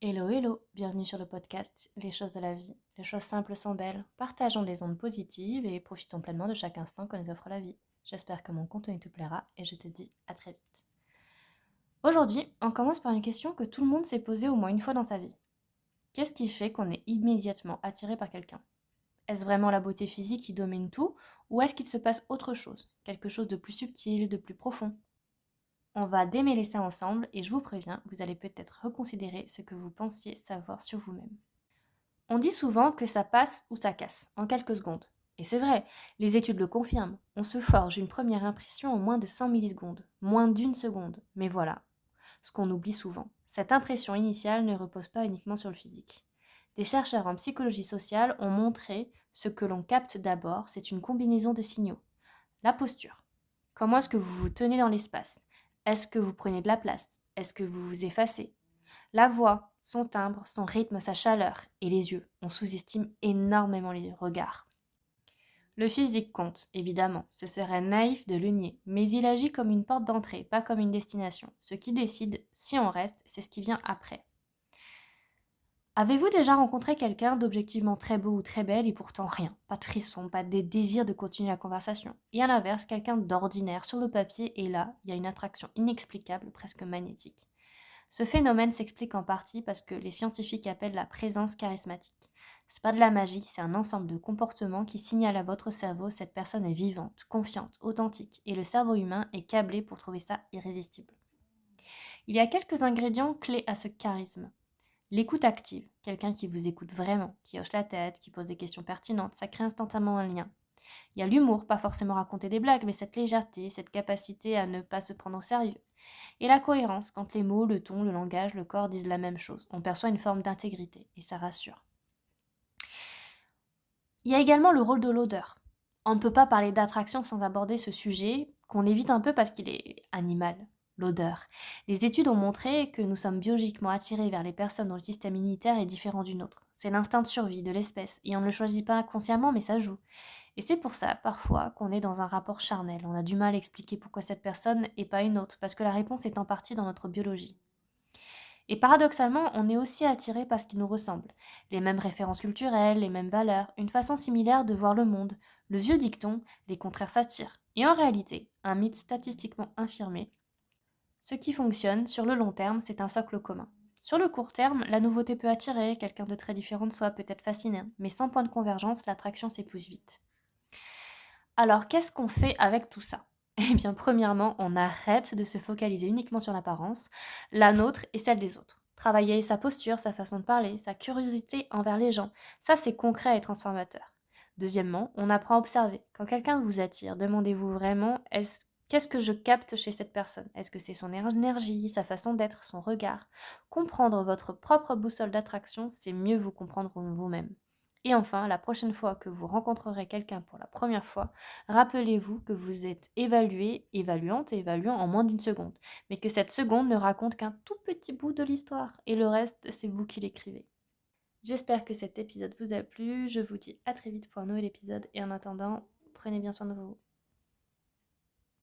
Hello, hello, bienvenue sur le podcast Les choses de la vie. Les choses simples sont belles, partageons des ondes positives et profitons pleinement de chaque instant que nous offre la vie. J'espère que mon contenu te plaira et je te dis à très vite. Aujourd'hui, on commence par une question que tout le monde s'est posée au moins une fois dans sa vie. Qu'est-ce qui fait qu'on est immédiatement attiré par quelqu'un? Est-ce vraiment la beauté physique qui domine tout ou est-ce qu'il se passe autre chose, quelque chose de plus subtil, de plus profond? On va démêler ça ensemble et je vous préviens, vous allez peut-être reconsidérer ce que vous pensiez savoir sur vous-même. On dit souvent que ça passe ou ça casse, en quelques secondes. Et c'est vrai, les études le confirment. On se forge une première impression en moins de 100 millisecondes, moins d'une seconde. Mais voilà, ce qu'on oublie souvent. Cette impression initiale ne repose pas uniquement sur le physique. Des chercheurs en psychologie sociale ont montré ce que l'on capte d'abord, c'est une combinaison de signaux. La posture. Comment est-ce que vous vous tenez dans l'espace? Est-ce que vous prenez de la place? Est-ce que vous vous effacez? La voix, son timbre, son rythme, sa chaleur et les yeux. On sous-estime énormément les regards. Le physique compte, évidemment, ce serait naïf de le nier, mais il agit comme une porte d'entrée, pas comme une destination. Ce qui décide si on reste, c'est ce qui vient après. Avez-vous déjà rencontré quelqu'un d'objectivement très beau ou très belle et pourtant rien? Pas de frisson, pas de désir de continuer la conversation. Et à l'inverse, quelqu'un d'ordinaire sur le papier et là, il y a une attraction inexplicable, presque magnétique. Ce phénomène s'explique en partie parce que les scientifiques appellent la présence charismatique. C'est pas de la magie, c'est un ensemble de comportements qui signalent à votre cerveau cette personne est vivante, confiante, authentique, et le cerveau humain est câblé pour trouver ça irrésistible. Il y a quelques ingrédients clés à ce charisme. L'écoute active, quelqu'un qui vous écoute vraiment, qui hoche la tête, qui pose des questions pertinentes, ça crée instantanément un lien. Il y a l'humour, pas forcément raconter des blagues, mais cette légèreté, cette capacité à ne pas se prendre au sérieux. Et la cohérence, quand les mots, le ton, le langage, le corps disent la même chose. On perçoit une forme d'intégrité, et ça rassure. Il y a également le rôle de l'odeur. On ne peut pas parler d'attraction sans aborder ce sujet, qu'on évite un peu parce qu'il est animal, l'odeur. Les études ont montré que nous sommes biologiquement attirés vers les personnes dont le système immunitaire est différent du nôtre. C'est l'instinct de survie de l'espèce, et on ne le choisit pas consciemment, mais ça joue. Et c'est pour ça, parfois, qu'on est dans un rapport charnel. On a du mal à expliquer pourquoi cette personne et pas une autre, parce que la réponse est en partie dans notre biologie. Et paradoxalement, on est aussi attiré par ce qui nous ressemble. Les mêmes références culturelles, les mêmes valeurs, une façon similaire de voir le monde. Le vieux dicton, les contraires s'attirent. Et en réalité, un mythe statistiquement infirmé, ce qui fonctionne sur le long terme, c'est un socle commun. Sur le court terme, la nouveauté peut attirer, quelqu'un de très différent de soi peut être fascinant, mais sans point de convergence, l'attraction s'épouse vite. Alors, qu'est-ce qu'on fait avec tout ça? Eh bien, premièrement, on arrête de se focaliser uniquement sur l'apparence, la nôtre et celle des autres. Travailler sa posture, sa façon de parler, sa curiosité envers les gens, ça c'est concret et transformateur. Deuxièmement, on apprend à observer. Quand quelqu'un vous attire, demandez-vous vraiment qu'est-ce que je capte chez cette personne? Est-ce que c'est son énergie, sa façon d'être, son regard? Comprendre votre propre boussole d'attraction, c'est mieux vous comprendre vous-même. Et enfin, la prochaine fois que vous rencontrerez quelqu'un pour la première fois, rappelez-vous que vous êtes évalué, évaluante et évaluant en moins d'une seconde, mais que cette seconde ne raconte qu'un tout petit bout de l'histoire et le reste, c'est vous qui l'écrivez. J'espère que cet épisode vous a plu, je vous dis à très vite pour un nouvel épisode et en attendant, prenez bien soin de vous.